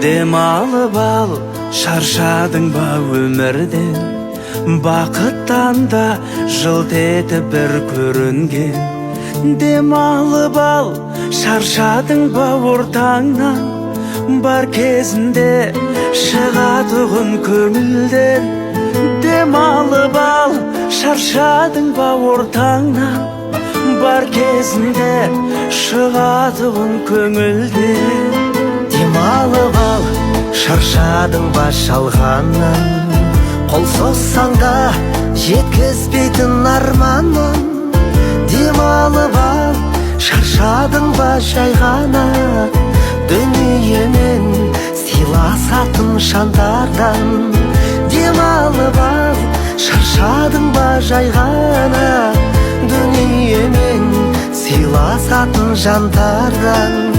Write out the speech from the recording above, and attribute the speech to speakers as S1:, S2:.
S1: Дем алып ал, шаршадың ба өмірден? Бақыттан да жылт етіп бір көрінген. Дем алып ал, шаршадың ба ортаңнан? Бар кезінде шығатұғын көңілден. Дем алып ал, шаршадың ба ортаңнан? Бар кезінде шығатұғын көңілден.
S2: Дем алып ал, шаршадың ба шалғаннан? Қол созсаң да жеткізбейтін арманын. Дем алып ал, шаршадың ба жай ғана? Дүниемен сыйласатын жандардан. Дем алып ал, шаршадың ба жай ғана? Дүниемен сыйласатын жандардан.